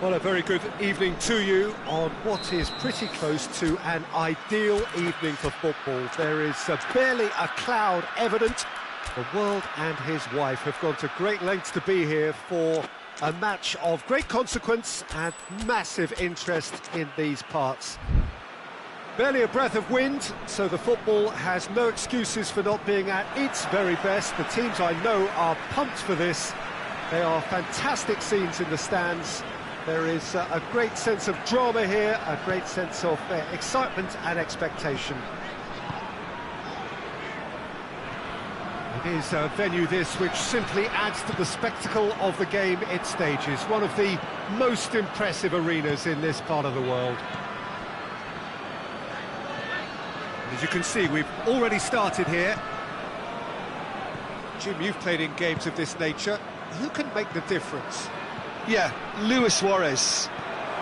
Well, a very good evening to you on what is pretty close to an ideal evening for football. There is barely a cloud evident. The world and his wife have gone to great lengths to be here for a match of great consequence and massive interest in these parts. Barely a breath of wind, so the football has no excuses for not being at its very best. The teams I know are pumped for this. They are fantastic scenes in the stands. There is a great sense of drama here, a great sense of excitement and expectation. It is a venue this which simply adds to the spectacle of the game it stages. One of the most impressive arenas in this part of the world. As you can see, we've already started here. Jim, you've played in games of this nature. Who can make the difference? Yeah, Luis Suarez.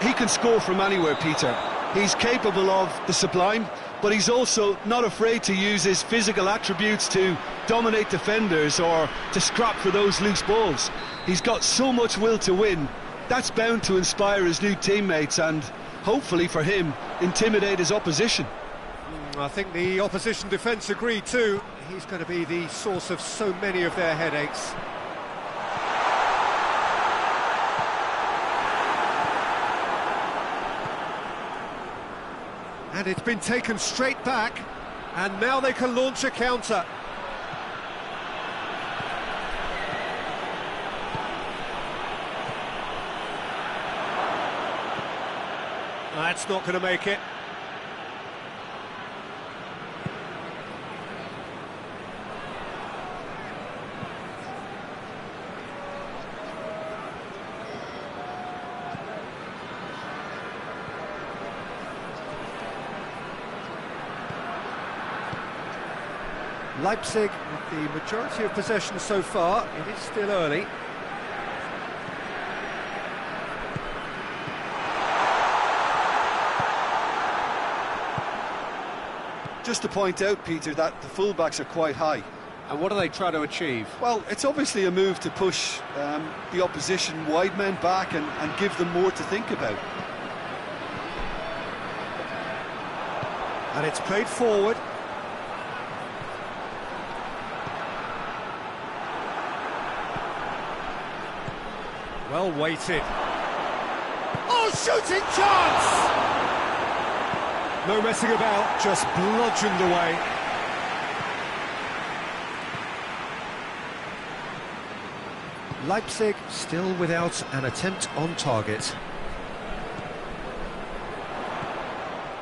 He can score from anywhere, Peter. He's capable of the sublime, but he's also not afraid to use his physical attributes to dominate defenders or to scrap for those loose balls. He's got so much will to win. That's bound to inspire his new teammates and, hopefully for him, intimidate his opposition. I think the opposition defence agree too. He's going to be the source of so many of their headaches. And it's been taken straight back, and now they can launch a counter. That's not going to make it. Leipzig with the majority of possession so far. It is still early. Just to point out, Peter, that the fullbacks are quite high. And what do they try to achieve? Well, it's obviously a move to push the opposition wide men back and give them more to think about. And it's played forward. Well weighted. Oh, shooting chance! No messing about, just bludgeoned away. Leipzig still without an attempt on target.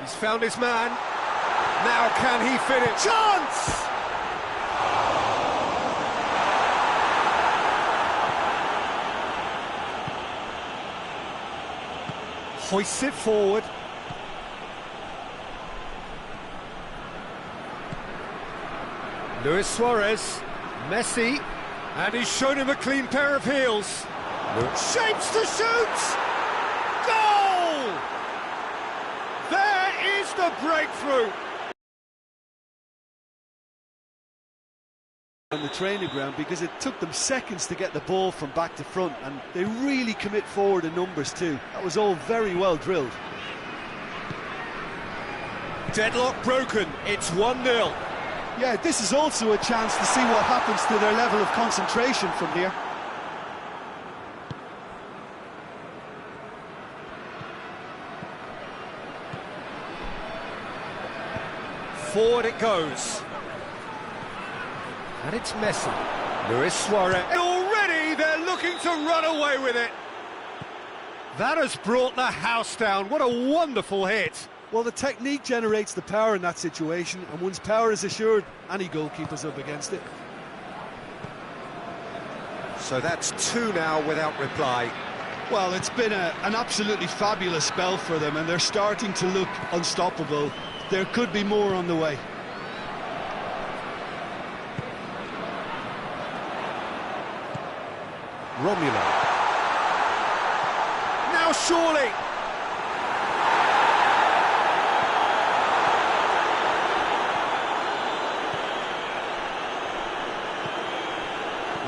He's found his man. Now can he finish? Chance! Hoists it forward. Luis Suarez, Messi, and he's shown him a clean pair of heels. Shapes to shoot! Goal! There is the breakthrough! On the training ground, because it took them seconds to get the ball from back to front, and they really commit forward in numbers too. That was all very well drilled. Deadlock broken, it's 1-0. Yeah, this is also a chance to see what happens to their level of concentration from here. Forward it goes. And it's Messi. Luis Suarez. And already they're looking to run away with it. That has brought the house down. What a wonderful hit. Well, the technique generates the power in that situation, and once power is assured, any goalkeeper's up against it. So that's 2 now without reply. Well, it's been an absolutely fabulous spell for them, and they're starting to look unstoppable. There could be more on the way. Romulo. Now surely.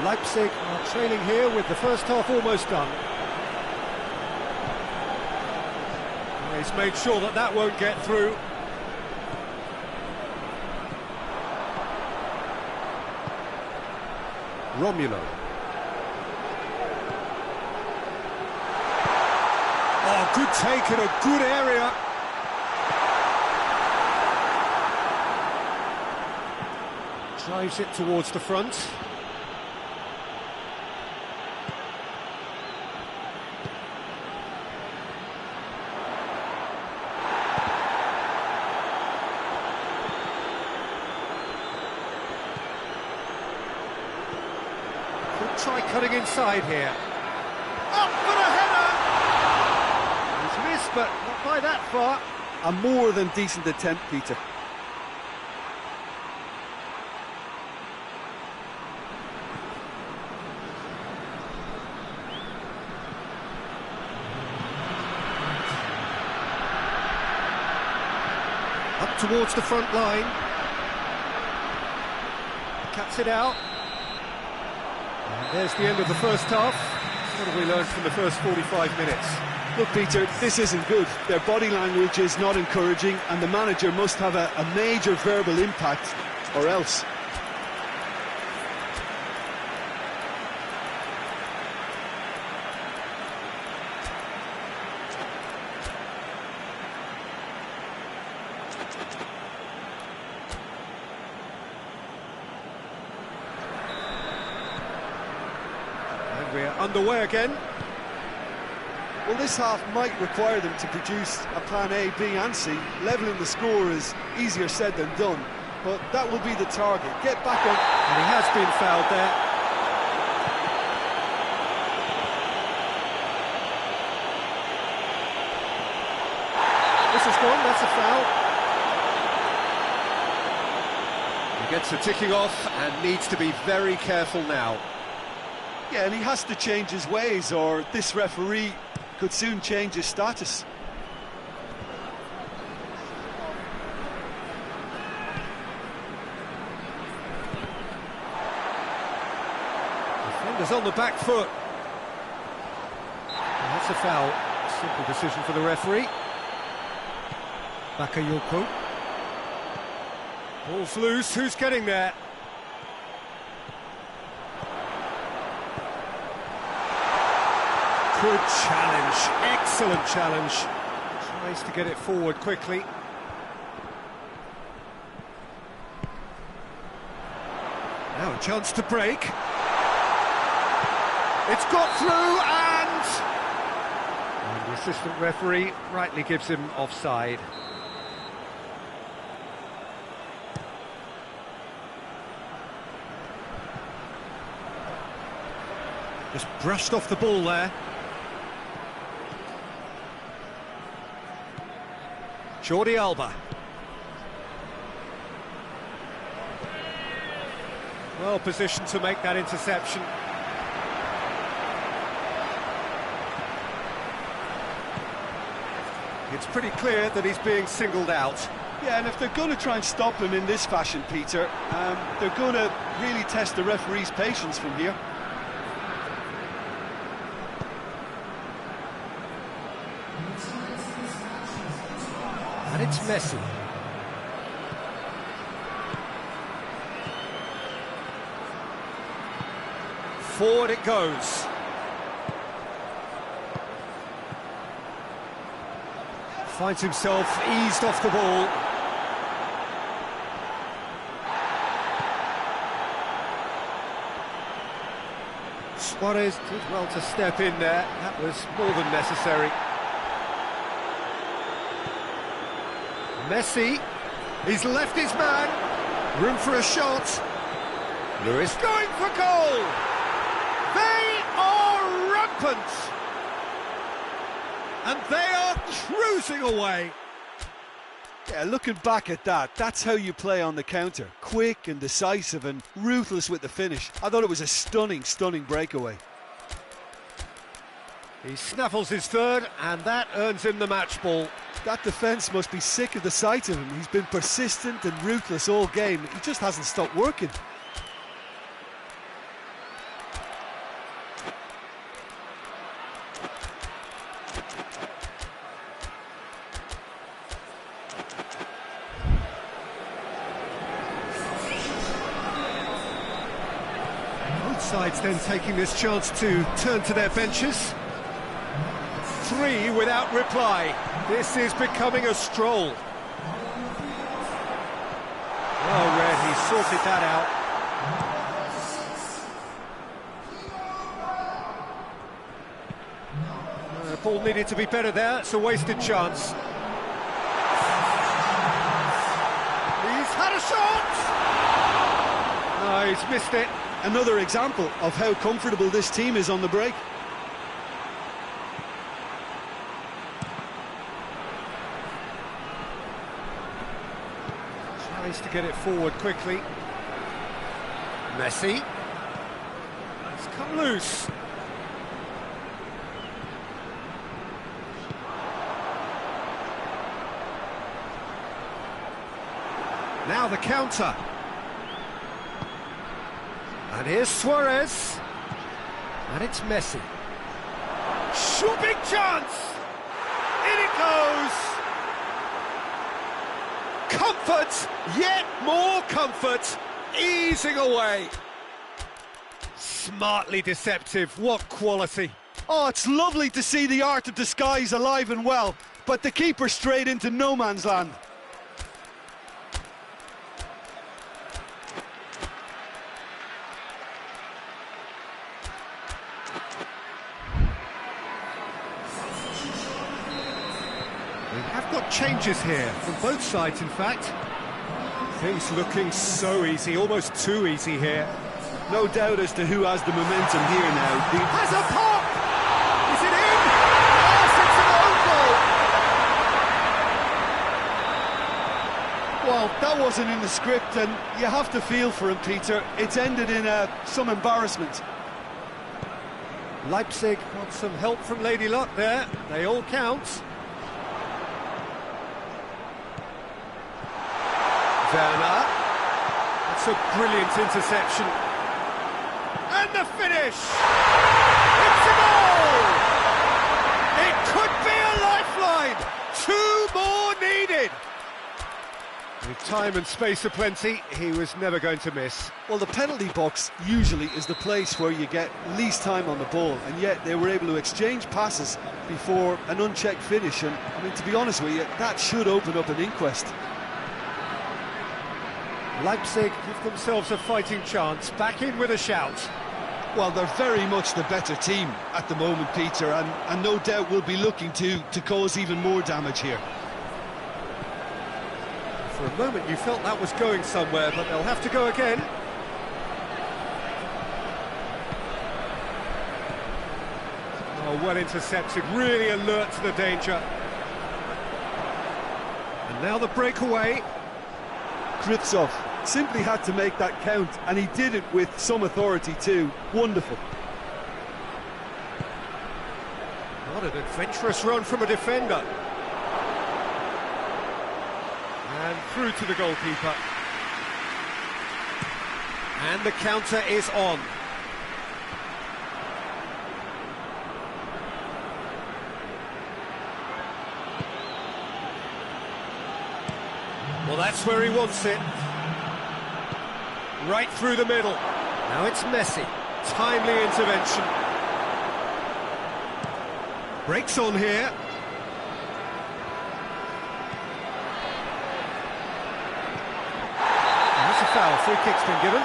Leipzig are trailing here with the first half almost done. He's made sure that that won't get through. Romulo. Oh, good take in a good area. Drives it towards the front. Could try cutting inside here. Up for the header! He's missed, but not by that far. A more than decent attempt, Peter. Up towards the front line. Cuts it out. And there's the end of the first half. What have we learned from the first 45 minutes? Look, Peter, this isn't good. Their body language is not encouraging, and the manager must have a major verbal impact, or else. We're underway again. Well, this half might require them to produce a plan A, B and C. Levelling the score is easier said than done, but that will be the target. Get back on. And he has been fouled there. This is one, that's a foul. He gets the ticking off and needs to be very careful now. Yeah, and he has to change his ways, or this referee could soon change his status. Defender's on the back foot. And that's a foul. Simple decision for the referee. Bakayoko. Ball's loose, who's getting there? Good challenge, excellent challenge. Tries to get it forward quickly. Now a chance to break. It's got through and the assistant referee rightly gives him offside. Just brushed off the ball there. Jordi Alba. Well positioned to make that interception. It's pretty clear that he's being singled out. Yeah, and if they're going to try and stop him in this fashion, Peter, they're going to really test the referee's patience from here. And it's Messi. Forward it goes. Finds himself eased off the ball. Suarez did well to step in there. That was more than necessary. Messi, he's left his man, room for a shot. Lewis going for goal. They are rampant. And they are cruising away. Yeah, looking back at that, that's how you play on the counter. Quick and decisive and ruthless with the finish. I thought it was a stunning, stunning breakaway. He snaffles his third, and that earns him the match ball. That defence must be sick of the sight of him. He's been persistent and ruthless all game. He just hasn't stopped working. sides then taking this chance to turn to their benches. 3 without reply. This is becoming a stroll. Well read, he sorted that out. The ball needed to be better there, it's a wasted chance. He's had a shot! No, he's missed it. Another example of how comfortable this team is on the break. Tries to get it forward quickly. Messi. It's come loose. Now the counter. And here's Suarez. And it's Messi. Big chance! In it goes! Comfort, yet more comfort, easing away. Smartly deceptive, what quality. Oh, it's lovely to see the art of disguise alive and well, but the keeper straight into no man's land. We have got changes here, from both sides in fact. Things looking so easy, almost too easy here. No doubt as to who has the momentum here now. Has a pop! Is it in? Yes, it's an own goal! Well, that wasn't in the script, and you have to feel for him, Peter. It's ended in some embarrassment. Leipzig got some help from Lady Luck there, they all count. Werner, that's a brilliant interception. And the finish! It's a goal! It could be a lifeline! 2 more needed! With time and space aplenty, he was never going to miss. Well, the penalty box usually is the place where you get least time on the ball, and yet they were able to exchange passes before an unchecked finish, and I mean, to be honest with you, that should open up an inquest. Leipzig give themselves a fighting chance, back in with a shout. Well, they're very much the better team at the moment, Peter, and no doubt will be looking to cause even more damage here. For a moment you felt that was going somewhere, but they'll have to go again. Oh, well intercepted, really alert to the danger. And now the breakaway. Kcm6 simply had to make that count, and he did it with some authority too. Wonderful. What an adventurous run from a defender. And through to the goalkeeper. And the counter is on. Well, that's where he wants it. Right through the middle. Now it's Messi. Timely intervention. Breaks on here. And that's a foul. Free kick's been given.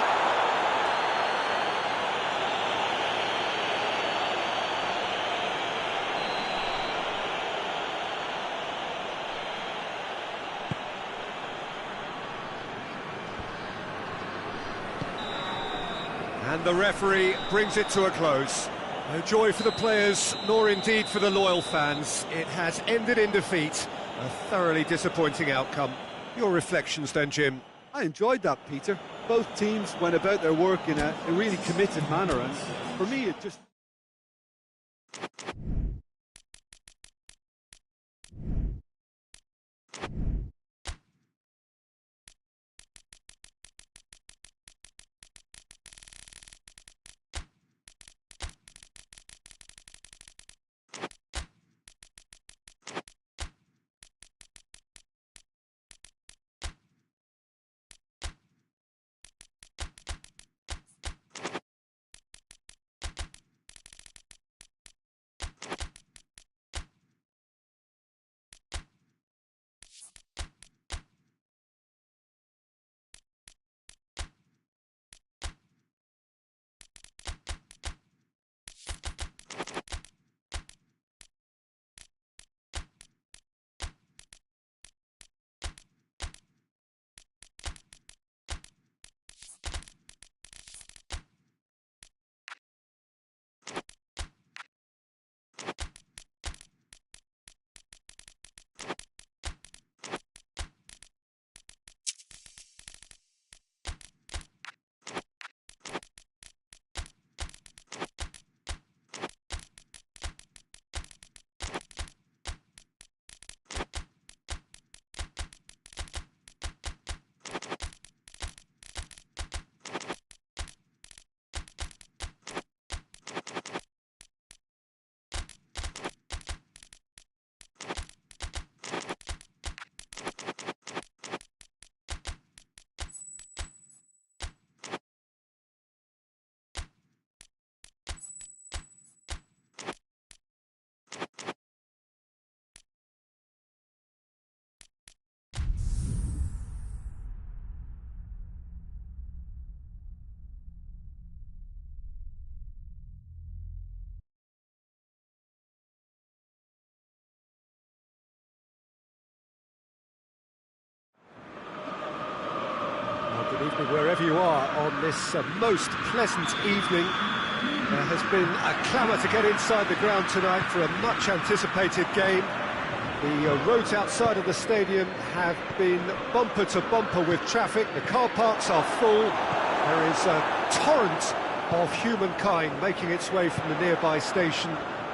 And the referee brings it to a close. No joy for the players, nor indeed for the loyal fans. It has ended in defeat. A thoroughly disappointing outcome. Your reflections then, Jim? I enjoyed that, Peter. Both teams went about their work in a really committed manner, and for me it just... Wherever you are on this most pleasant evening, there has been a clamour to get inside the ground tonight for a much-anticipated game. The roads outside of the stadium have been bumper to bumper with traffic. The car parks are full. There is a torrent of humankind making its way from the nearby station,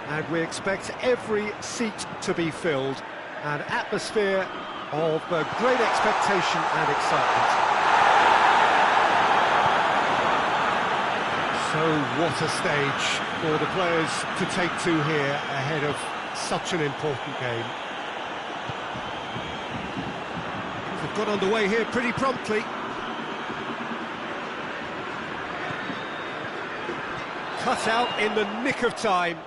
and we expect every seat to be filled. An atmosphere of great expectation and excitement. So what a stage for the players to take to here ahead of such an important game. They've got underway here pretty promptly. Cut out in the nick of time.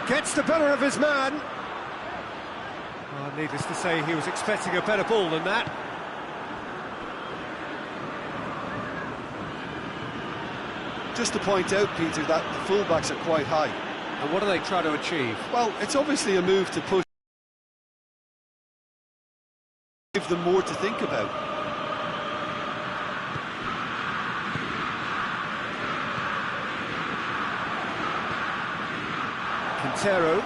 Gets the better of his man. Well, needless to say, he was expecting a better ball than that. Just to point out, Peter, that the fullbacks are quite high. And what are they trying to achieve? Well, it's obviously a move to push, give them more to think about. Quintero.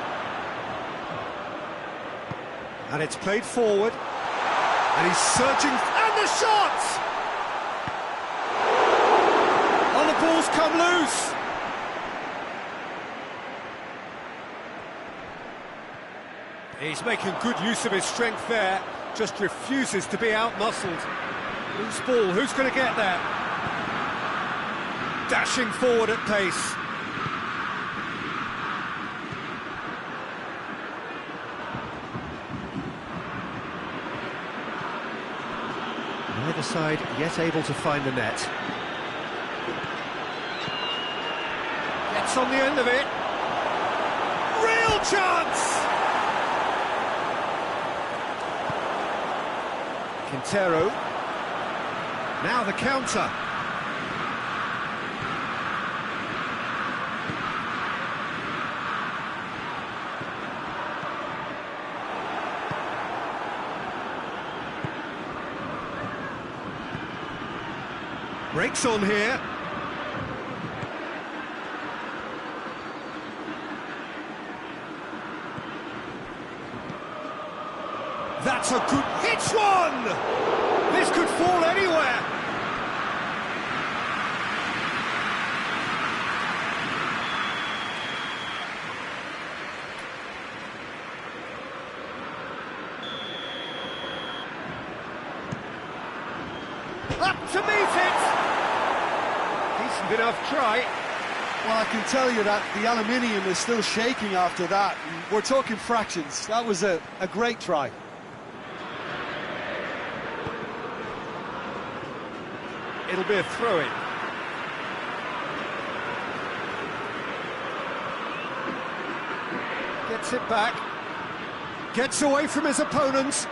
And it's played forward. And he's surging. And the shot! Oh, the ball's come loose. He's making good use of his strength there. Just refuses to be out-muscled. Loose ball, who's going to get there? Dashing forward at pace. Neither side yet able to find the net. Gets on the end of it. Real chance! Quintero. Now the counter. Breaks on here. That's a good... It's one! This could fall anywhere. Up to meet it! Decent enough try. Well, I can tell you that the aluminium is still shaking after that. We're talking fractions. That was a great try. It'll be a throw-in. Gets it back. Gets away from his opponents.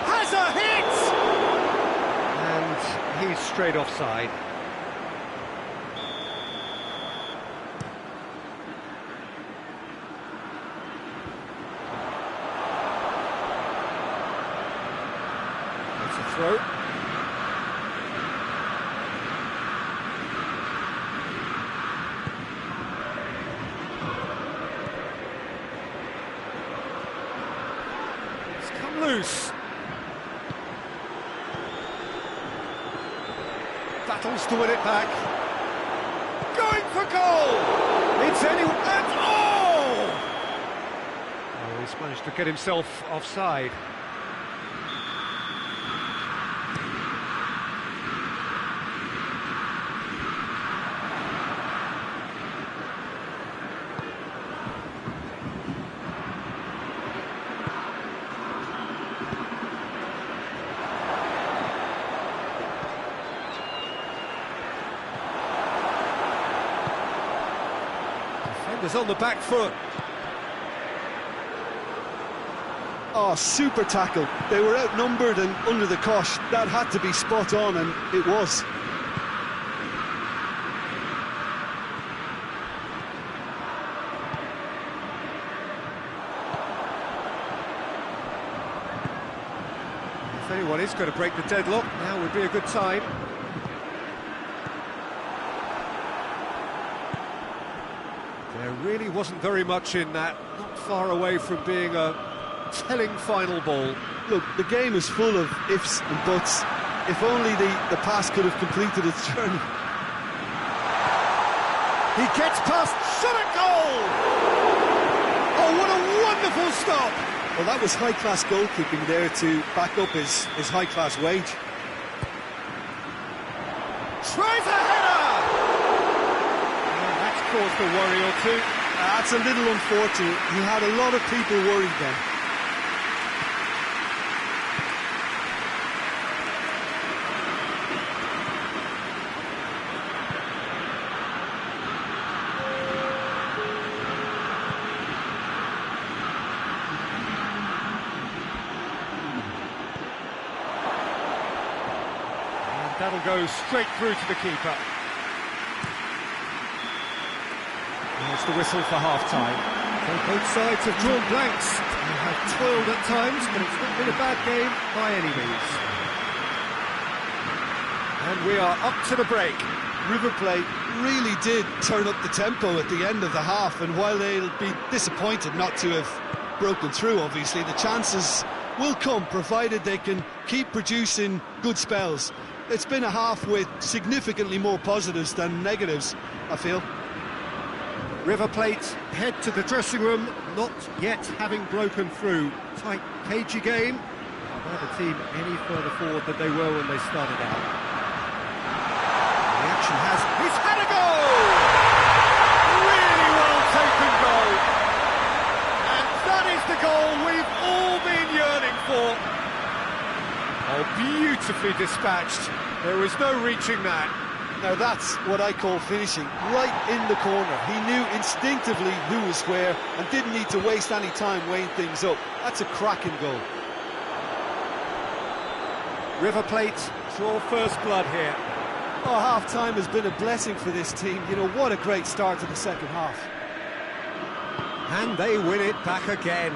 Has a hit! And he's straight offside. Throw. It's come loose. Battles to win it back. Going for goal! It's anyone at all! Oh, he's managed to get himself offside. Defenders on the back foot. Oh, super tackle. They were outnumbered and under the cosh. That had to be spot on, and it was. If anyone is going to break the deadlock, now would be a good time. There really wasn't very much in that, not far away from being a telling final ball. Look, the game is full of ifs and buts. If only the pass could have completed its journey. He gets past, shot at goal! Oh, what a wonderful stop! Well, that was high-class goalkeeping there to back up his high-class wage. Tries a header! Oh, that's caused a worry or two. That's a little unfortunate. He had a lot of people worried then. That'll go straight through to the keeper. There's the whistle for half-time. So both sides have drawn blanks. They have toiled at times, but it's not been a bad game by any means. And we are up to the break. River Plate really did turn up the tempo at the end of the half, and while they'll be disappointed not to have broken through, obviously, the chances will come, provided they can keep producing good spells. It's been a half with significantly more positives than negatives, I feel. River Plate head to the dressing room, not yet having broken through. Tight, cagey game. Neither team any further forward than they were when they started out. The action has... He's had a goal! Really well taken goal. And that is the goal we've all been yearning for. Oh, beautifully dispatched. There was no reaching that. Now that's what I call finishing, right in the corner. He knew instinctively who was where and didn't need to waste any time weighing things up. That's a cracking goal. River Plate draw first blood here. Oh, half-time has been a blessing for this team. You know, what a great start to the second half. And they win it back again.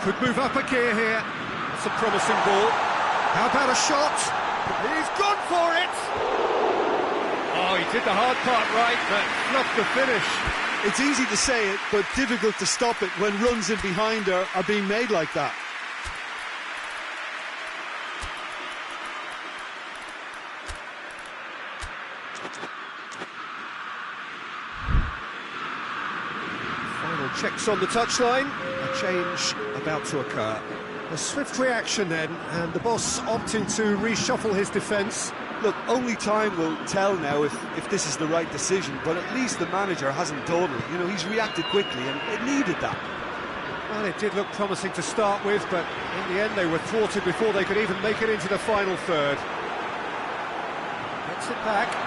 Could move up a gear here. That's a promising ball. How about a shot? He's gone for it! Oh, he did the hard part right, but not the finish. It's easy to say it, but difficult to stop it when runs in behind are being made like that. Final checks on the touchline. A change about to occur. A swift reaction then, and the boss opting to reshuffle his defence. Look, only time will tell now if this is the right decision, but at least the manager hasn't dawdled. You know, he's reacted quickly, and it needed that. Well, it did look promising to start with, but in the end they were thwarted before they could even make it into the final third. Gets it back.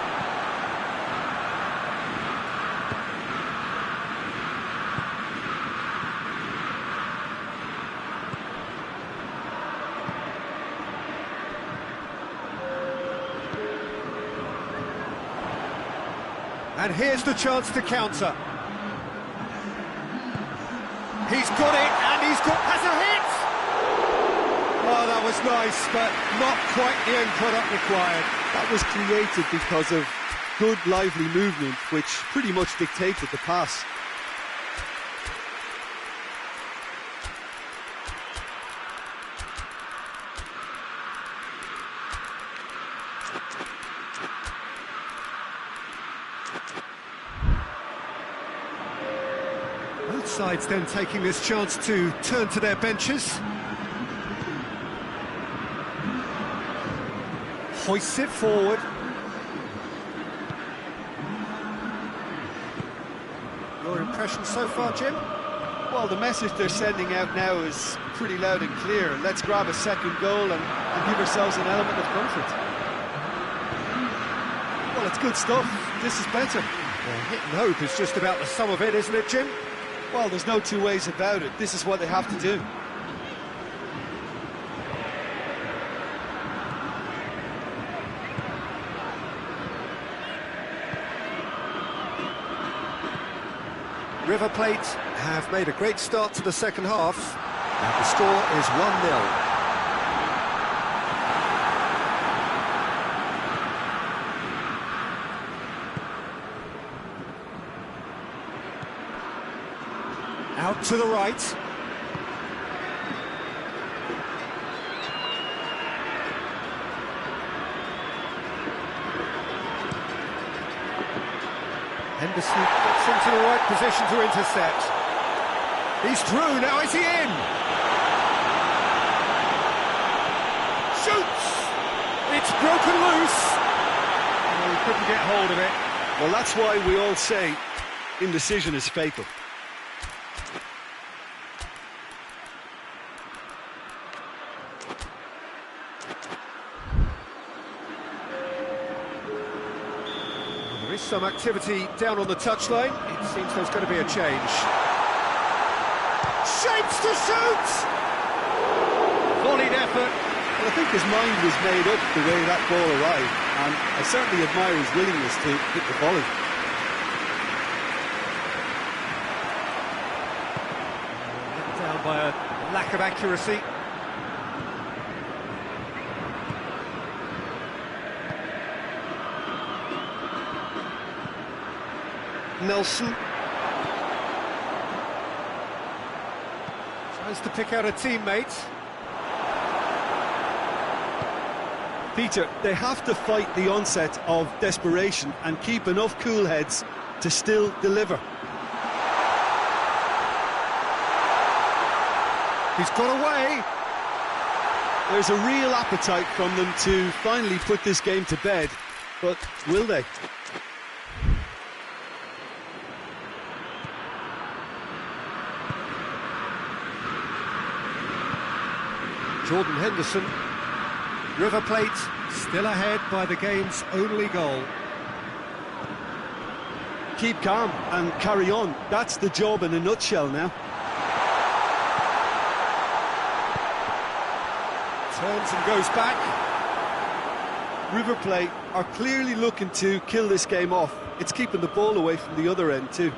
And here's the chance to counter. He's got it, and has a hit! Oh, that was nice, but not quite the end product required. That was created because of good, lively movement, which pretty much dictated the pass. Both sides then taking this chance to turn to their benches. Hoists it forward. Your impression so far, Jim? Well, the message they're sending out now is pretty loud and clear. Let's grab a second goal and give ourselves an element of comfort. Well, it's good stuff. This is better. Well, hit and hope is just about the sum of it, isn't it, Jim? Well, there's no two ways about it. This is what they have to do. River Plate have made a great start to the second half, and the score is 1-0. Out to the right. Henderson gets into the right position to intercept. He's through, now is he in? Shoots! It's broken loose. Oh, he couldn't get hold of it. Well, that's why we all say indecision is fatal. There is some activity down on the touchline. It seems there's going to be a change. Shapes to shoot! Volleyed effort. Well, I think his mind was made up the way that ball arrived, and I certainly admire his willingness to hit the volley. Let down by a lack of accuracy. Nelson. Tries to pick out a teammate. Peter, they have to fight the onset of desperation and keep enough cool heads to still deliver. He's got away. There's a real appetite from them to finally put this game to bed, but will they? Jordan Henderson. River Plate still ahead by the game's only goal. Keep calm and carry on. That's the job in a nutshell now. Turns and goes back. River Plate are clearly looking to kill this game off. It's keeping the ball away from the other end too.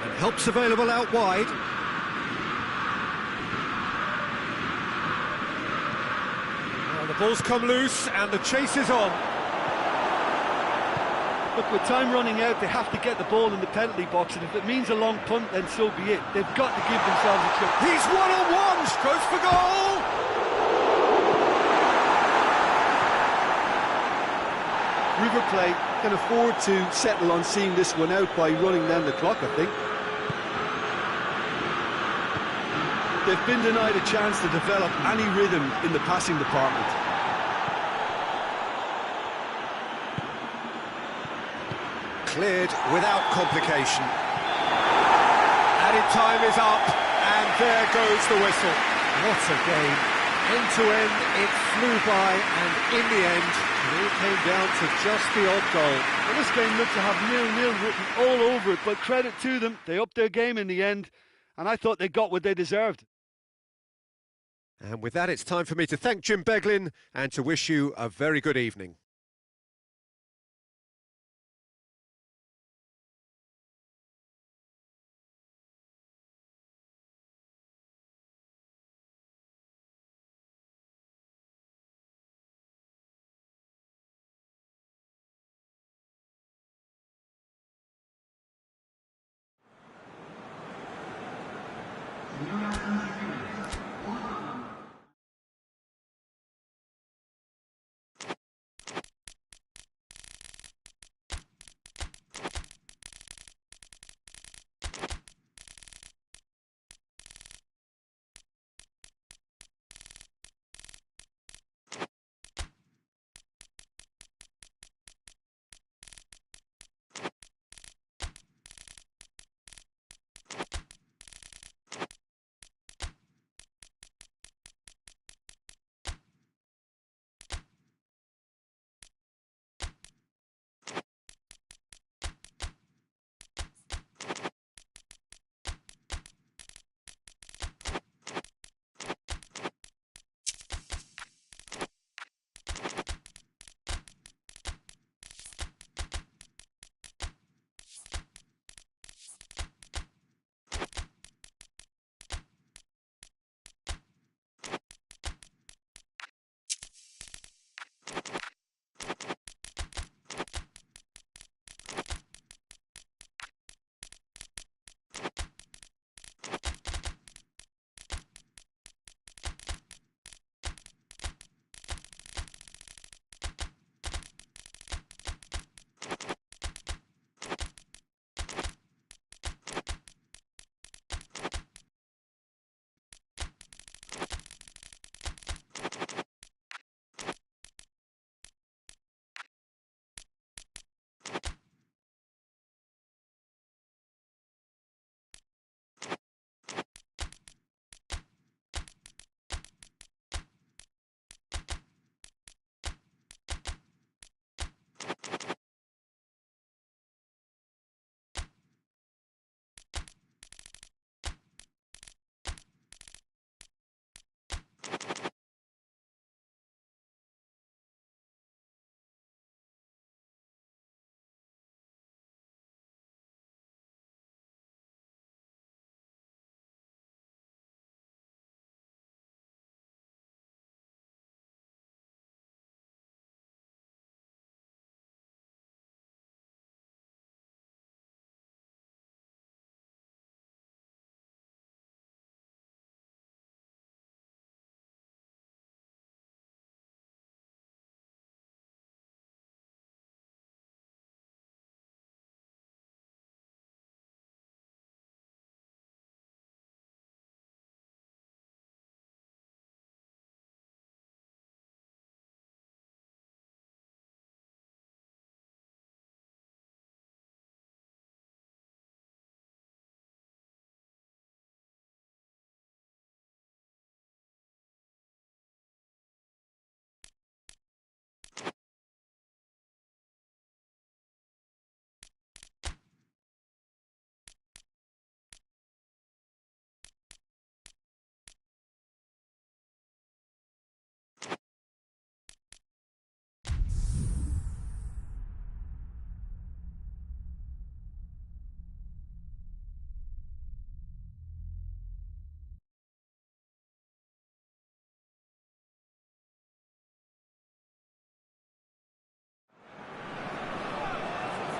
And help's available out wide. The ball's come loose and the chase is on. Look, with time running out, they have to get the ball in the penalty box, and if it means a long punt, then so be it. They've got to give themselves a chance. He's one-on-one, strokes for goal! River Plate can afford to settle on seeing this one out by running down the clock, I think. They've been denied a chance to develop any rhythm in the passing department. Cleared without complication. Added time is up, and there goes the whistle. What a game. End to end, it flew by, and in the end, it all came down to just the odd goal. Well, this game looked to have 0-0 written all over it, but credit to them, they upped their game in the end, and I thought they got what they deserved. And with that, it's time for me to thank Jim Beglin and to wish you a very good evening.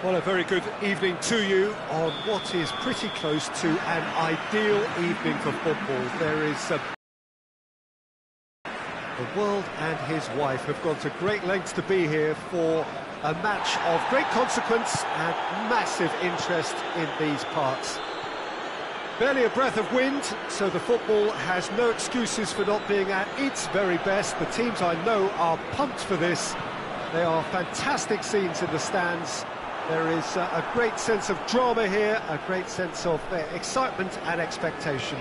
Well, a very good evening to you on what is pretty close to an ideal evening for football. There is the world and his wife have gone to great lengths to be here for a match of great consequence and massive interest in these parts. Barely a breath of wind, so the football has no excuses for not being at its very best. The teams I know are pumped for this. They are fantastic scenes in the stands. There is a great sense of drama here, a great sense of excitement and expectation.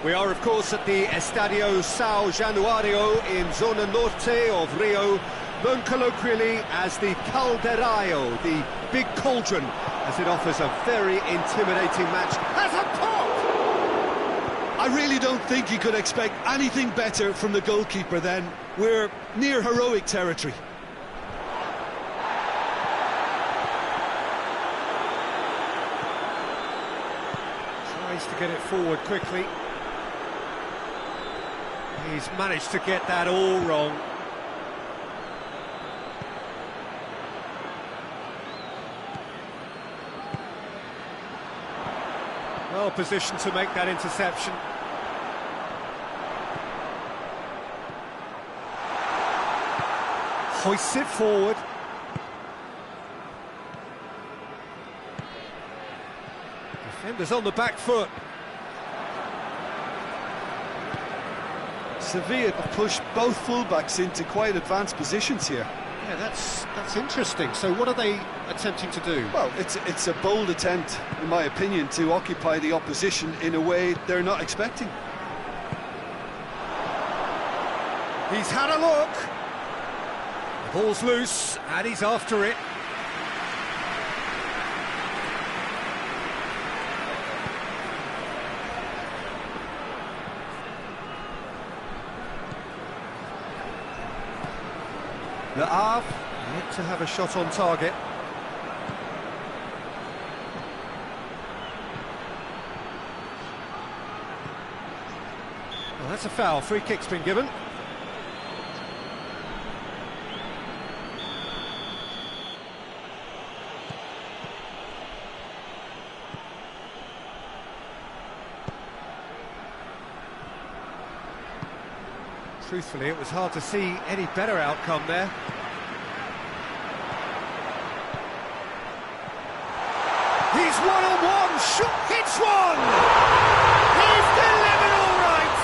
We are, of course, at the Estadio São Januário in Zona Norte of Rio, known colloquially as the Caldeirão, the big cauldron, as it offers a very intimidating match. Has a pop! I really don't think you could expect anything better from the goalkeeper then. We're near heroic territory. Tries to get it forward quickly. He's managed to get that all wrong. Well positioned to make that interception. Hoists it forward. Defenders on the back foot. Sevilla have pushed both fullbacks into quite advanced positions here. Yeah, that's interesting. So what are they attempting to do? Well, it's a bold attempt, in my opinion, to occupy the opposition in a way they're not expecting. He's had a look. The ball's loose, and he's after it. Le Havre yet to have a shot on target. Well, that's a foul. Free kick's been given. Truthfully, it was hard to see any better outcome there. He's one-on-one, hits one! He's delivered all right!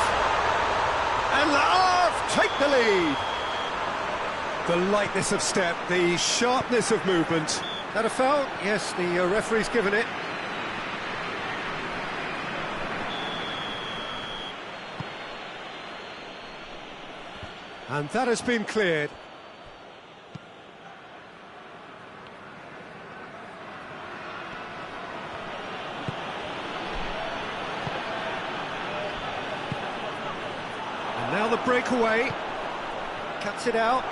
And Le Havre take the lead. The lightness of step, the sharpness of movement. That a foul? Yes, the referee's given it. And that has been cleared. Now the breakaway. Cuts it out.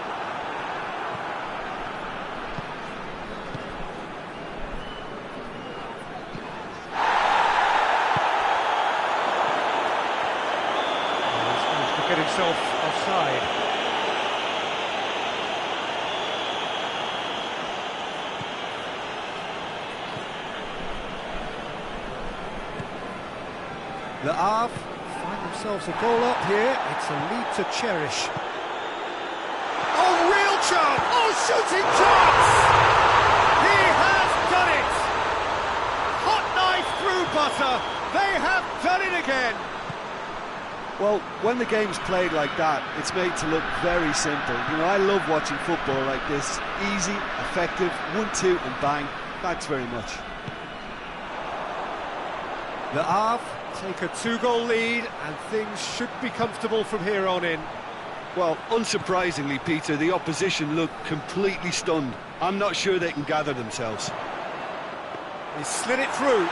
He's managed to get himself offside. Le Havre find themselves a goal up here. It's a lead to cherish. Oh, real chance! Oh, shooting chance! He has done it! Hot knife through butter. They have done it again. Well, when the game's played like that, it's made to look very simple. You know, I love watching football like this. Easy, effective, 1-2 and bang. Thanks very much. Le Havre take a 2-goal lead and things should be comfortable from here on in. Well, unsurprisingly, Peter, the opposition look completely stunned. I'm not sure they can gather themselves. He slid it through.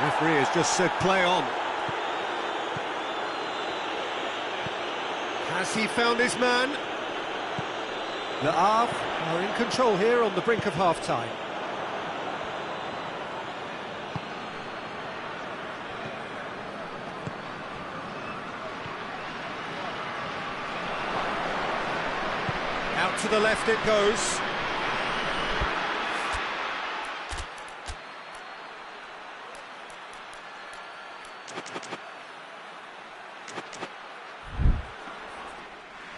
Referee has just said play on. Has he found his man? Le Havre are in control here on the brink of half-time. Out to the left it goes.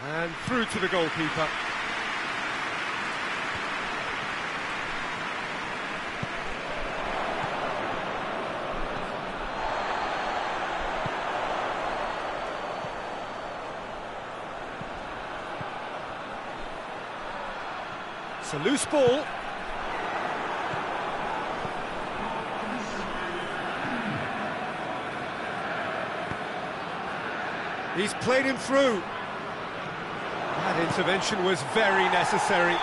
And through to the goalkeeper. It's a loose ball. He's played him through. That intervention was very necessary. And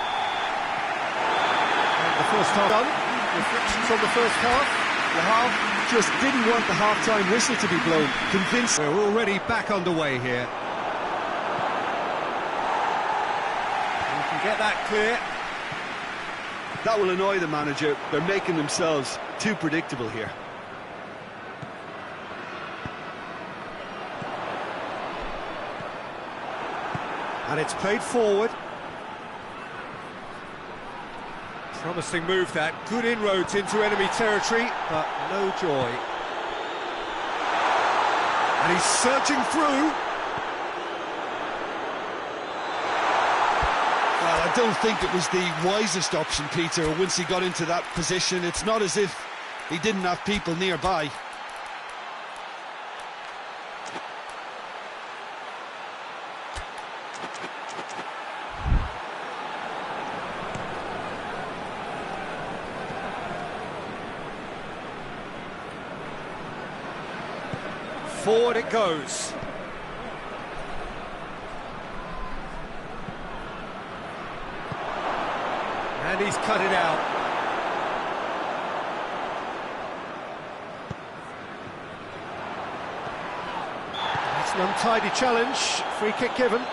the first half done. Reflections on the first half. Le Havre just didn't want the half-time whistle to be blown. Convinced. We're already back underway here. We can get that clear. That will annoy the manager. They're making themselves too predictable here. And it's played forward. Promising move that. Good inroads into enemy territory, but no joy. And he's surging through. Well, I don't think it was the wisest option, Peter, once he got into that position. It's not as if he didn't have people nearby. Forward it goes. And he's cut it out. It's an untidy challenge. Free kick given.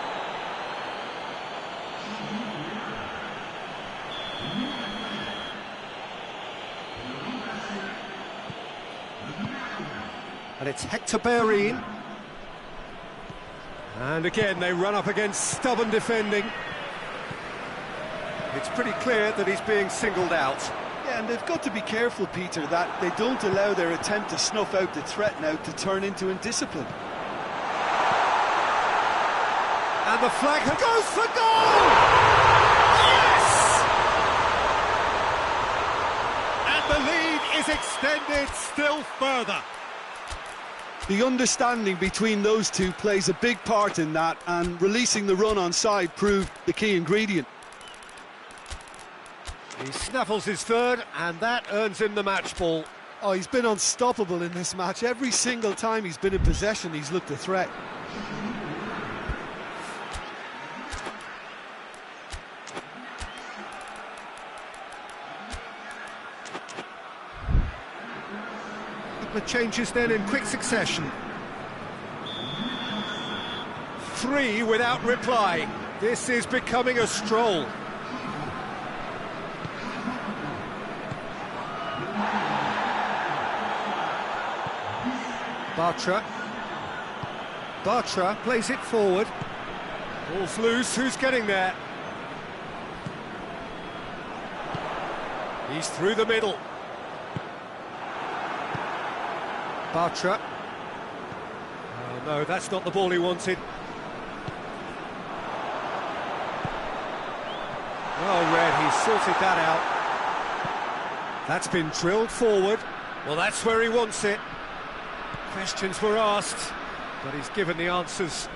And it's Hector Bellerin. And again, they run up against stubborn defending. It's pretty clear that he's being singled out. Yeah, and they've got to be careful, Peter, that they don't allow their attempt to snuff out the threat now to turn into indiscipline. And the flag goes for goal! Yes! And the lead is extended still further. The understanding between those two plays a big part in that, and releasing the run on side proved the key ingredient. He snaffles his third, and that earns him the match ball. Oh, he's been unstoppable in this match. Every single time he's been in possession, he's looked a threat. couple of changes then in quick succession. 3 without reply. This is becoming a stroll. Bartra plays it forward. Ball's loose, who's getting there? He's through the middle. Bartra. Oh no, that's not the ball he wanted. Oh, Red, he's sorted that out. That's been drilled forward. Well, that's where he wants it. Questions were asked, but he's given the answers.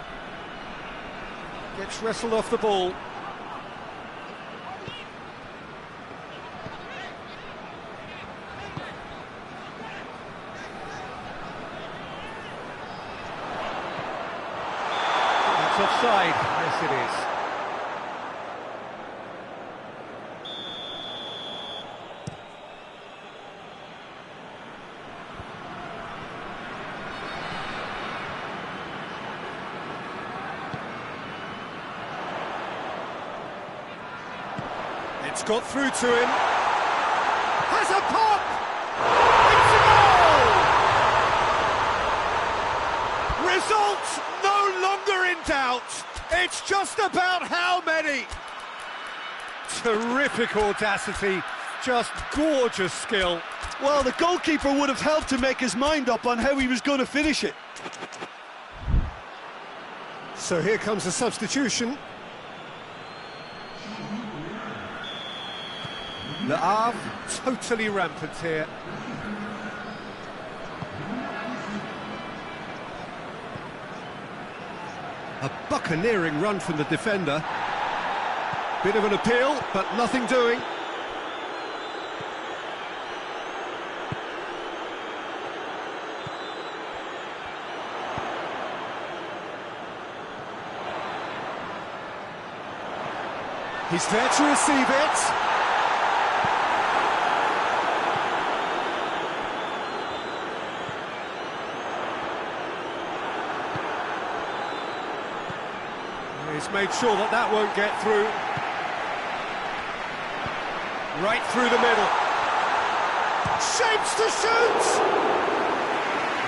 Gets wrestled off the ball. That's offside. Yes, it is. It's got through to him. Has a pop! It's a goal! Result no longer in doubt. It's just about how many. Terrific audacity, just gorgeous skill. Well, the goalkeeper would have helped to make his mind up on how he was going to finish it. So here comes a substitution. Le Havre, totally rampant here. A buccaneering run from the defender. Bit of an appeal, but nothing doing. He's there to receive it. He's made sure that that won't get through. Right through the middle. Shapes to shoot!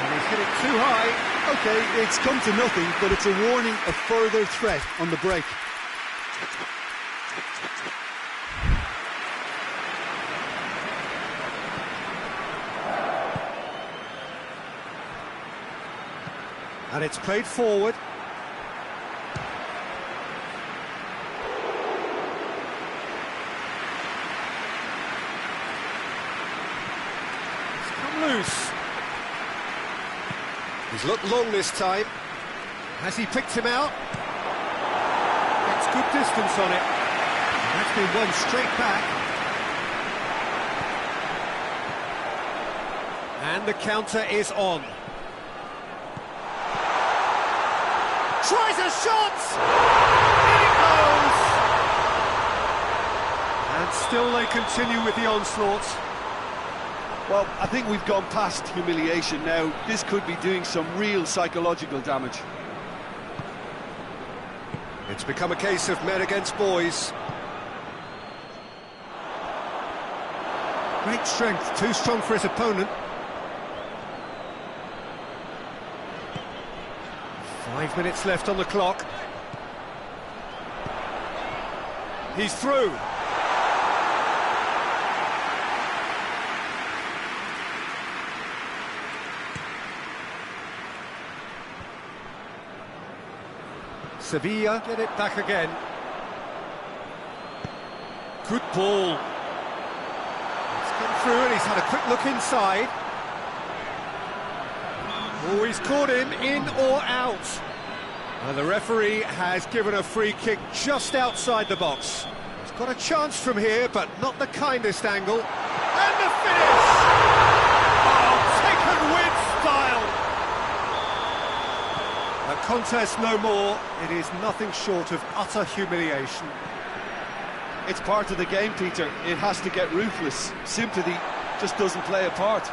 And he's hit it too high. OK, it's come to nothing, but it's a warning of further threat on the break. And it's played forward. Loose. He's looked long this time. Has he picked him out? Gets good distance on it. And that's been won straight back. And the counter is on. Tries a shot! In it goes! And still they continue with the onslaught. Well, I think we've gone past humiliation now. This could be doing some real psychological damage. It's become a case of men against boys. Great strength, too strong for his opponent. 5 minutes left on the clock. He's through. Sevilla get it back again. Good ball. It's come through and he's had a quick look inside. Oh, he's caught him in or out. And the referee has given a free kick just outside the box. He's got a chance from here, but not the kindest angle. And the finish! Oh, taken with style! A contest no more. It is nothing short of utter humiliation. It's part of the game, Peter. It has to get ruthless. Sympathy just doesn't play a part.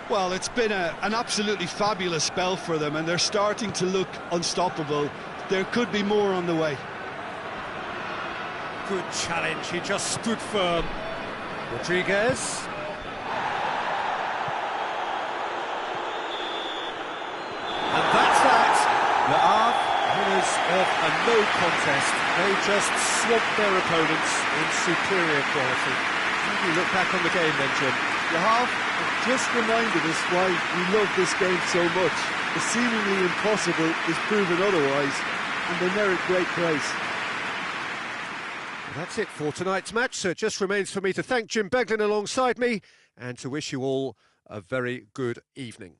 Well, it's been an absolutely fabulous spell for them, and they're starting to look unstoppable. There could be more on the way. Good challenge, he just stood firm. Rodriguez. And that's that. The Havre, winners of a no contest. They just swamped their opponents in superior quality. How do you look back on the game then, Jim? The Havre have just reminded us why we love this game so much. The seemingly impossible is proven otherwise, and they merit great praise. That's it for tonight's match, so it just remains for me to thank Jim Beglin alongside me and to wish you all a very good evening.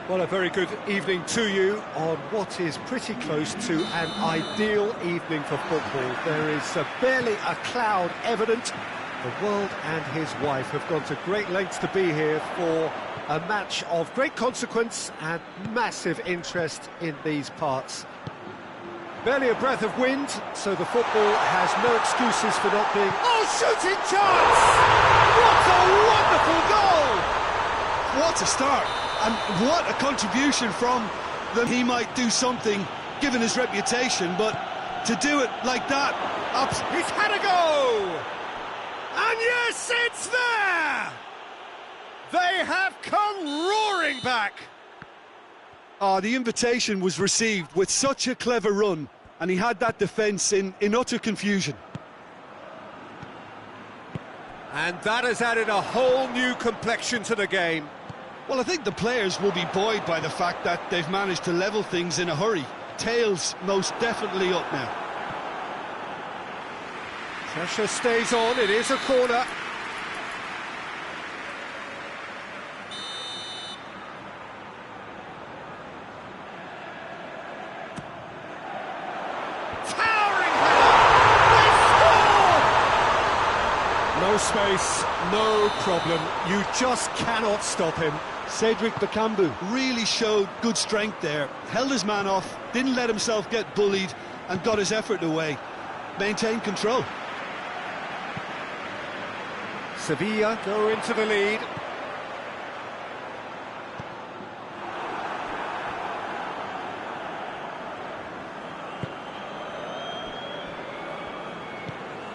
Well, a very good evening to you on what is pretty close to an ideal evening for football. There is barely a cloud evident. The world and his wife have gone to great lengths to be here for a match of great consequence and massive interest in these parts. Barely a breath of wind, so the football has no excuses for not being... Oh, shooting chance! What a wonderful goal! What a start! And what a contribution from them. He might do something, given his reputation, but to do it like that... He's had a go! And yes, it's there! They have come roaring back! The invitation was received with such a clever run. and he had that defence in utter confusion. And that has added a whole new complexion to the game. Well, I think the players will be buoyed by the fact that they've managed to level things in a hurry. Tails most definitely up now. Pressure stays on, it is a corner. Towering header! They score! No space, no problem. You just cannot stop him. Cedric Bakambu really showed good strength there. Held his man off, didn't let himself get bullied, and got his effort away. Maintained control. Sevilla go into the lead.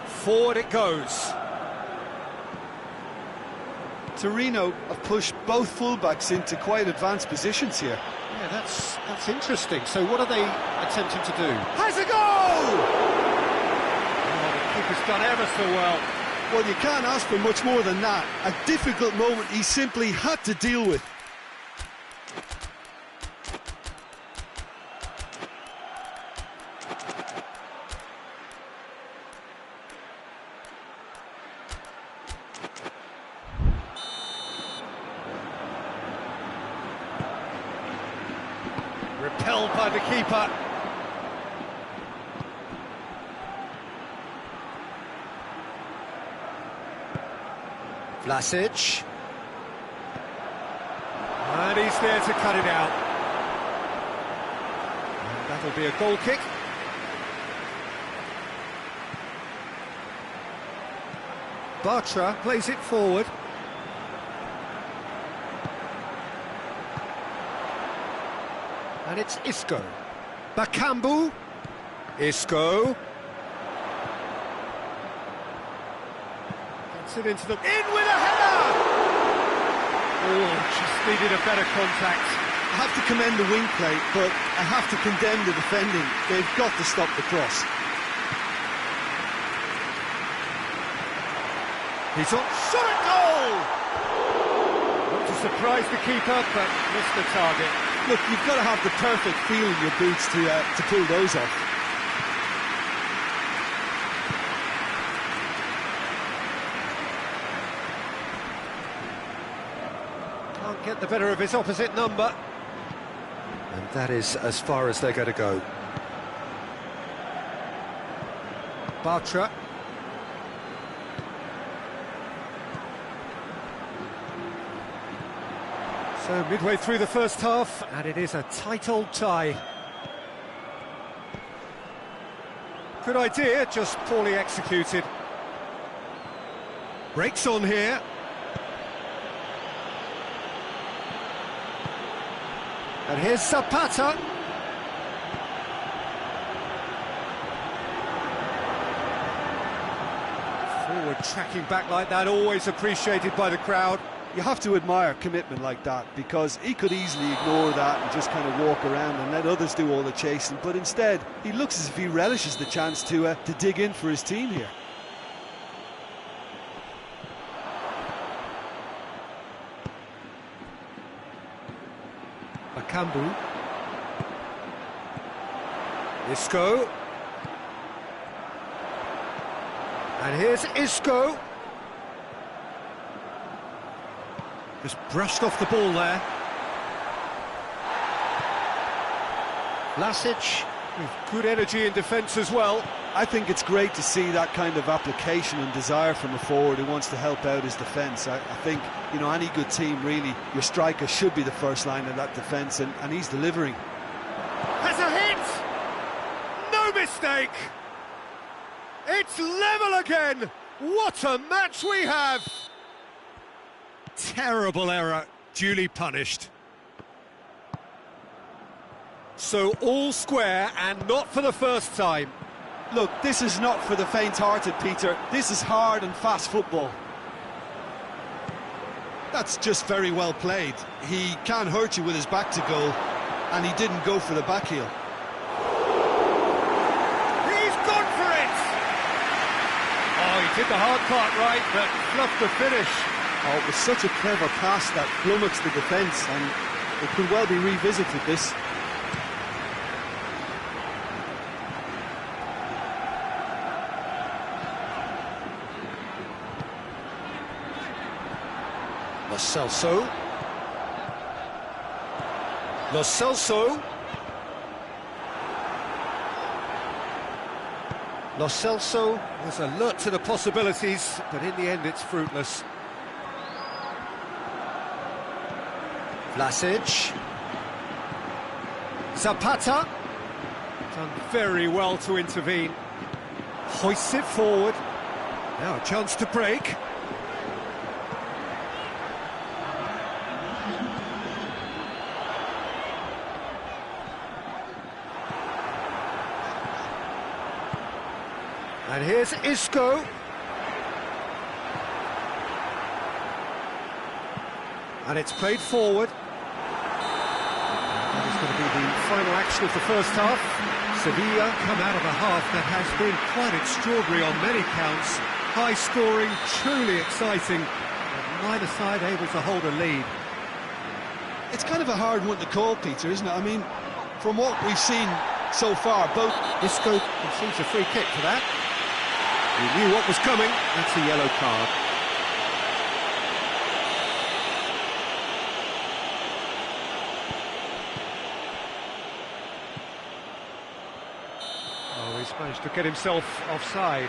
Forward it goes. Torino have pushed both fullbacks into quite advanced positions here. Yeah, that's interesting. So what are they attempting to do? Has a goal! Oh, the keeper's done ever so well. Well, you can't ask for much more than that. A difficult moment he simply had to deal with. Repelled by the keeper. Vlasic. And he's there to cut it out. And that'll be a goal kick. Bartra plays it forward. And it's Isco. Bakambu. Isco. Gets it into the... In with a header! Oh, just needed a better contact. I have to commend the wing play, but I have to condemn the defending. They've got to stop the cross. He's on. Shot at goal! Not to surprise the keeper, but missed the target. Look, you've got to have the perfect feel in your boots to pull those off. Can't get the better of his opposite number. And that is as far as they're going to go. Bartra. So midway through the first half, and it is a tight old tie. Good idea, just poorly executed. Breaks on here. And here's Zapata. Forward tracking back like that, always appreciated by the crowd. You have to admire commitment like that, because he could easily ignore that and just kind of walk around and let others do all the chasing, but instead he looks as if he relishes the chance to dig in for his team here. Bakambu. Isco. And here's Isco. Just brushed off the ball there. Vlasic with good energy in defence as well. I think it's great to see that kind of application and desire from a forward who wants to help out his defence. I think, you know, any good team, really, your striker should be the first line of that defence, and he's delivering. Has a hit! No mistake! It's level again! What a match we have! Terrible error, duly punished. So all square, and not for the first time. Look, this is not for the faint-hearted, Peter. This is hard and fast football. That's just very well played. He can't hurt you with his back to goal, and he didn't go for the back heel. did the hard part right, but fluffed the finish. Oh, it was such a clever pass that flummoxed the defence, and it could well be revisited, this. Lo Celso. Lo Celso was alert to the possibilities, but in the end it's fruitless. Vlasic. Zapata. Done very well to intervene. Hoists it forward. Now a chance to break. And here's Isco. And it's played forward. That is going to be the final action of the first half. Sevilla come out of a half that has been quite extraordinary on many counts. High scoring, truly exciting. But neither side able to hold a lead. It's kind of a hard one to call, Peter, isn't it? I mean, from what we've seen so far, both... Isco receives a free kick for that. He knew what was coming. That's a yellow card. Oh, he's managed to get himself offside.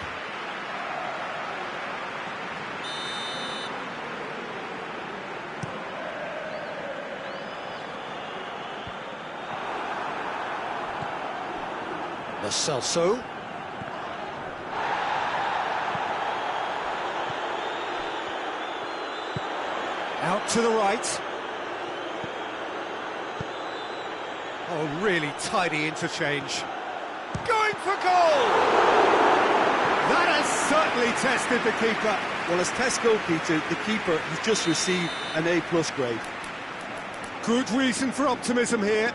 Lo Celso. Out to the right. Oh, really tidy interchange. Going for goal! That has certainly tested the keeper. Well, as tests go, Peter, the keeper has just received an A+ grade. Good reason for optimism here.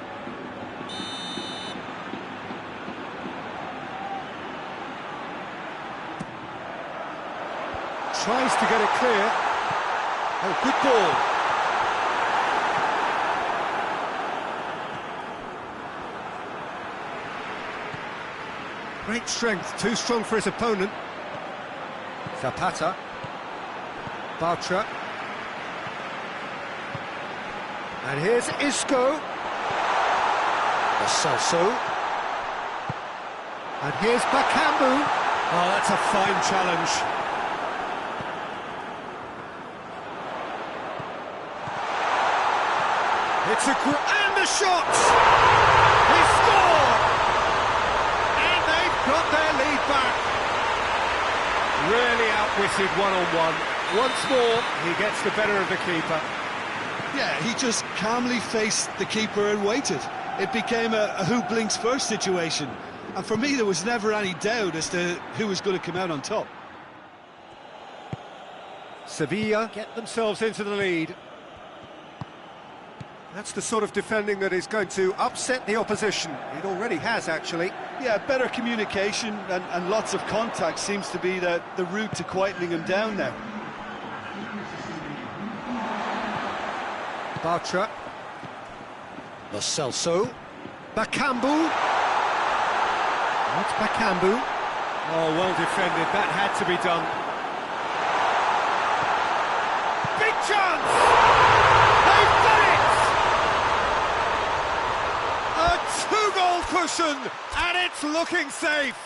Tries to get it clear. Oh, good ball. Great strength, too strong for his opponent. Zapata. Bartra. And here's Isco. Lo Celso. And here's Bakambu. Oh, that's a fine challenge. It's and the shot! He scored! And they've got their lead back. Really outwitted one-on-one. Once more, he gets the better of the keeper. Yeah, he just calmly faced the keeper and waited. It became a who blinks first situation. And for me, there was never any doubt as to who was going to come out on top. Sevilla get themselves into the lead. That's the sort of defending that is going to upset the opposition. It already has, actually. Yeah, better communication and lots of contact seems to be the route to quietening him down now. Bartra. Lo Celso. Bakambu. What's Bakambu? Oh, well defended. That had to be done. Big chance! They've done it! A 2-goal cushion, and it's looking safe.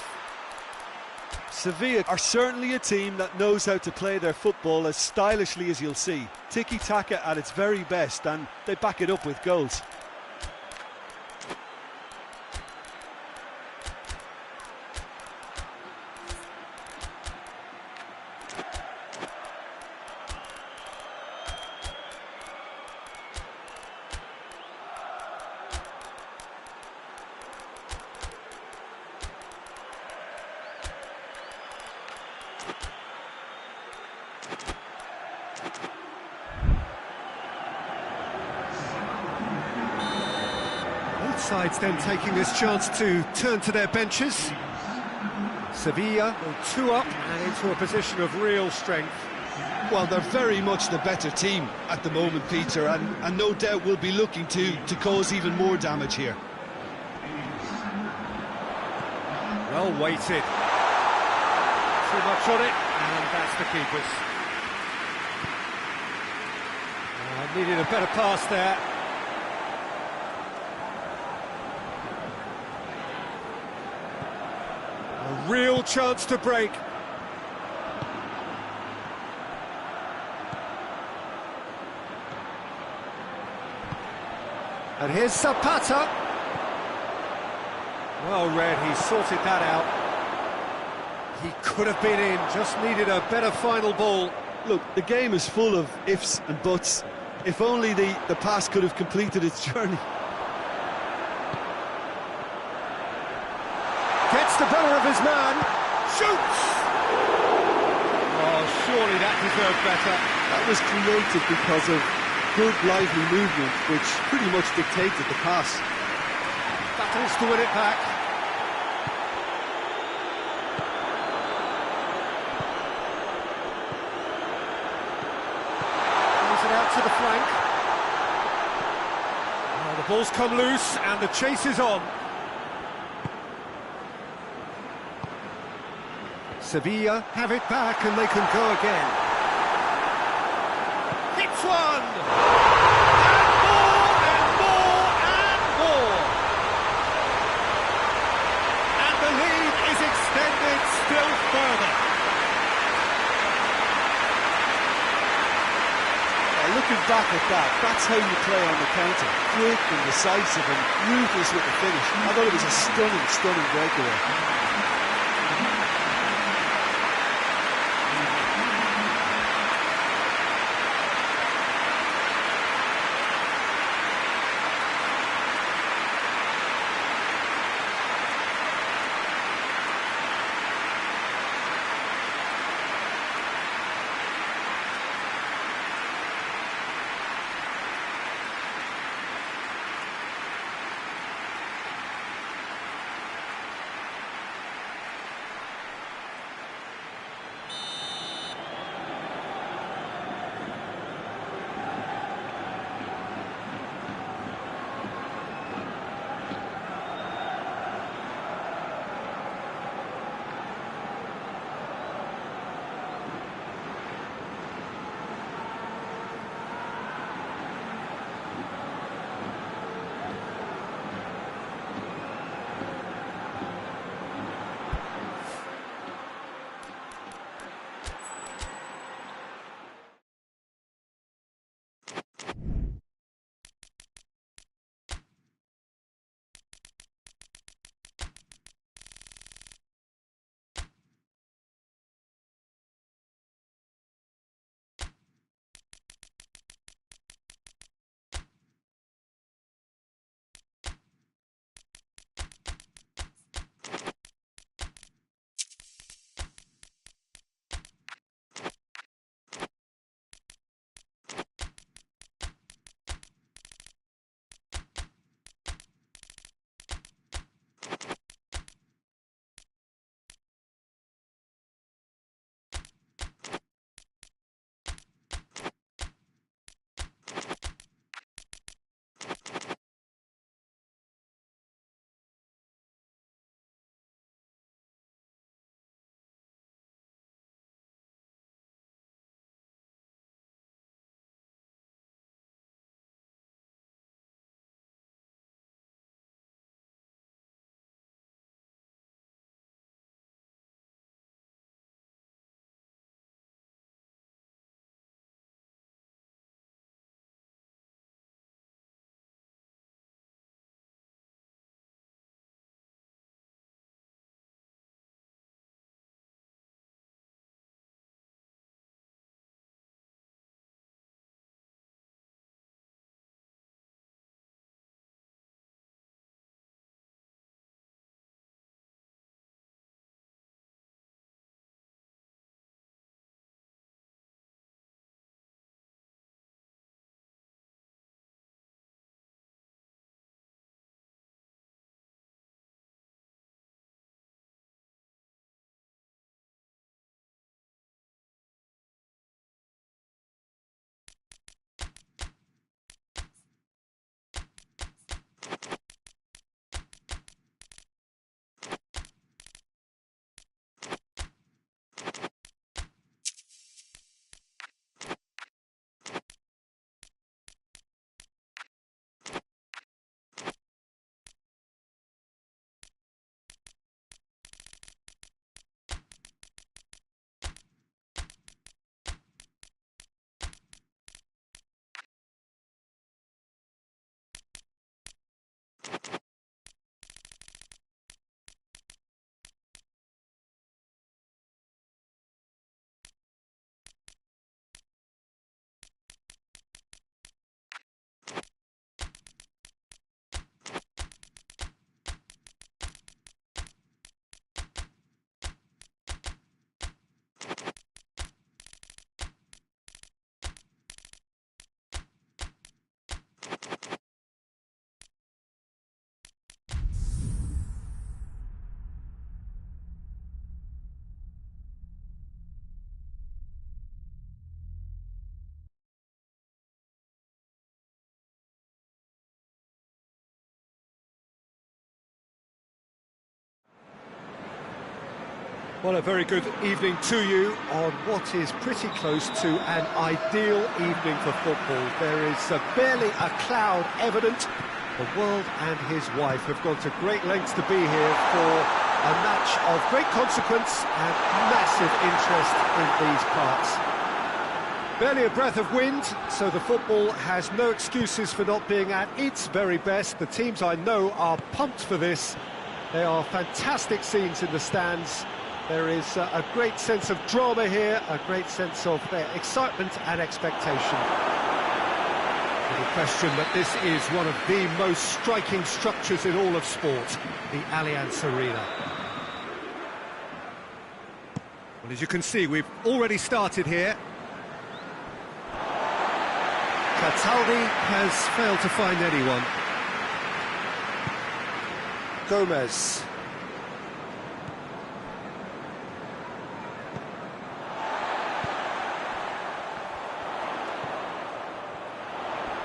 Sevilla are certainly a team that knows how to play their football as stylishly as you'll see. Tiki-taka at its very best, and they back it up with goals. Both sides then taking this chance to turn to their benches. Sevilla go 2 up and into a position of real strength. Well, they're very much the better team at the moment, Peter, and no doubt will be looking to cause even more damage here. Well weighted. Too much on it, and that's the keeper's. Needed a better pass there. A real chance to break. And here's Zapata. Well read, he sorted that out. He could have been in, just needed a better final ball. Look, the game is full of ifs and buts. If only the pass could have completed its journey. Gets the better of his man. Shoots! Oh, surely that deserved better. That was created because of good lively movement, which pretty much dictated the pass. Battles to win it back. Plays it out to the flank. Oh, the ball's come loose and the chase is on. Sevilla have it back and they can go again. Hits one! And more! And the lead is extended still further. Looking back at that, that's how you play on the counter. Quick and decisive and ruthless with the finish. I thought it was a stunning, stunning breakaway. Well, a very good evening to you on what is pretty close to an ideal evening for football. There is barely a cloud evident. The world and his wife have gone to great lengths to be here for a match of great consequence and massive interest in these parts. Barely a breath of wind, so the football has no excuses for not being at its very best. The teams I know are pumped for this. There are fantastic scenes in the stands. There is a great sense of drama here, a great sense of excitement and expectation. Little question that this is one of the most striking structures in all of sport, the Allianz Arena. Well, as you can see, we've already started here. Cataldi has failed to find anyone. Gomez.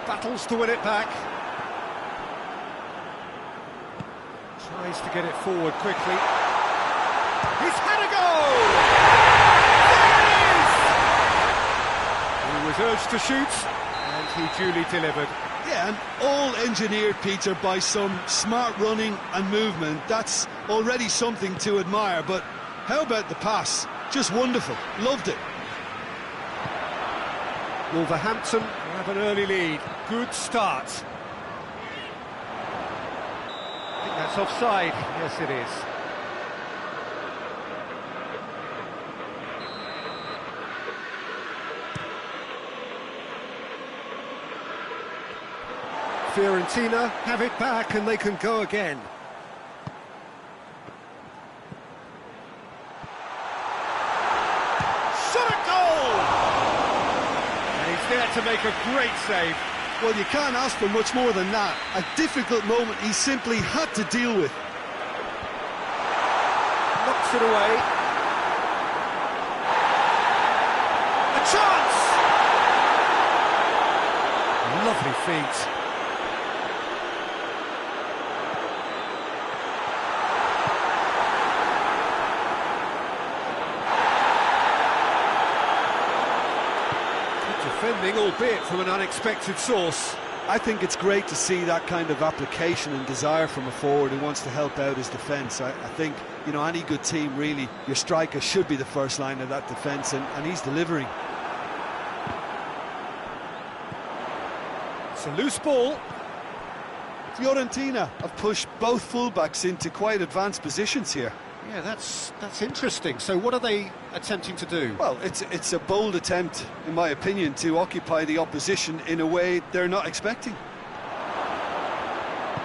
Battles to win it back. Tries to get it forward quickly. He's had a goal! There it is! He was urged to shoot, and he duly delivered. Yeah, and all engineered, Peter, by some smart running and movement. That's already something to admire, but how about the pass? Just wonderful. Loved it. Wolverhampton have an early lead. Good start. I think that's offside. Yes, it is. Fiorentina have it back and they can go again. Shot at goal! And he's there to make a great save. Well, you can't ask for much more than that. A difficult moment he simply had to deal with. Knocks it away. A chance! Lovely feet. Defending, albeit from an unexpected source. I think it's great to see that kind of application and desire from a forward who wants to help out his defence. I think, you know, any good team, really, your striker should be the first line of that defence, and he's delivering. It's a loose ball. Fiorentina have pushed both fullbacks into quite advanced positions here. Yeah, that's interesting. So what are they attempting to do? Well, it's a bold attempt, in my opinion, to occupy the opposition in a way they're not expecting.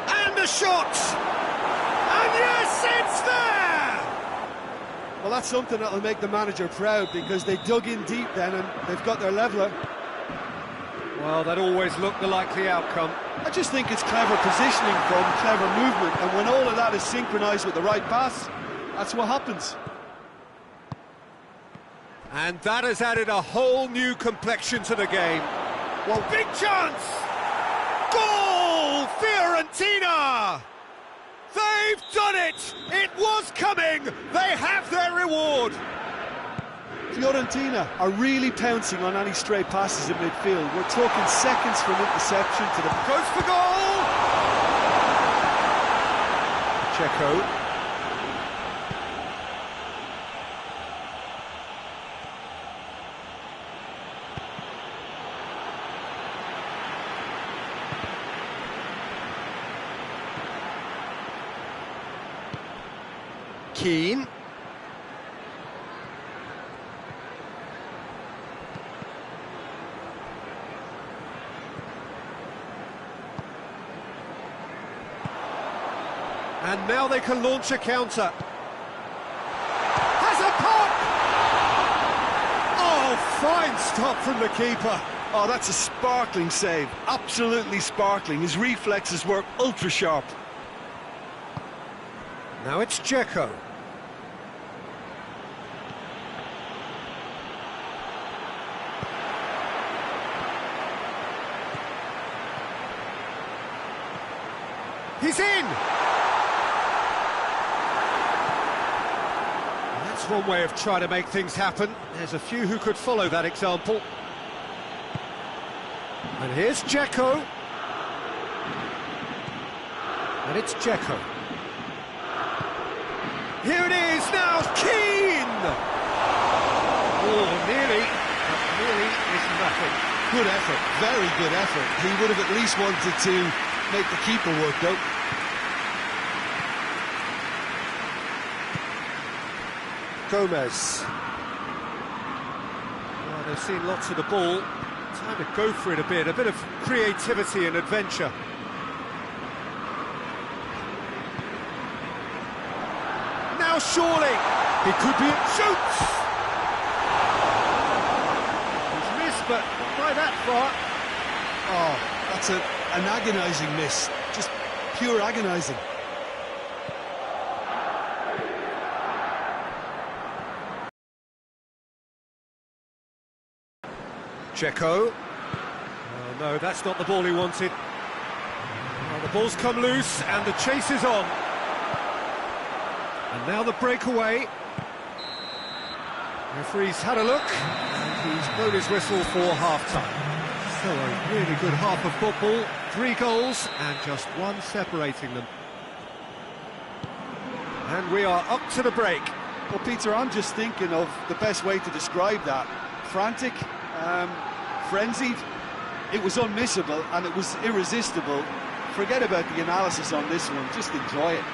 And a shot! And yes, it's there! Well, that's something that'll make the manager proud, because they dug in deep then and they've got their leveller. Well, that always looked the likely outcome. I just think it's clever positioning from clever movement, and when all of that is synchronised with the right pass, that's what happens. And that has added a whole new complexion to the game. Well, big chance! Goal! Fiorentina! They've done it! It was coming! They have their reward! Fiorentina are really pouncing on any stray passes in midfield. We're talking seconds from interception to the... Goes for goal! Checo. Keane. And now they can launch a counter. Has a pop! Oh, fine stop from the keeper. Oh, that's a sparkling save. Absolutely sparkling. His reflexes were ultra sharp. Now it's Dzeko. He's in! That's one way of trying to make things happen. There's a few who could follow that example. And here's Dzeko. And it's Dzeko. Here it is, now Keane! Oh, nearly, but nearly is nothing. Good effort, very good effort. He would have at least wanted to make the keeper work, though. Gomez. Well, they've seen lots of the ball. Time to go for it a bit of creativity and adventure. Now surely, he could be at shoots! He's missed, but not by that far. Oh, that's an agonising miss. Just pure agonising. Dzeko. Oh no, that's not the ball he wanted. Well, the ball's come loose and the chase is on. And now the breakaway. Referee's had a look and he's blown his whistle for half-time. So a really good half of football, 3 goals and just one separating them. And we are up to the break. Well, Peter, I'm just thinking of the best way to describe that. Frantic, frenzied. It was unmissable and it was irresistible. Forget about the analysis on this one, just enjoy it.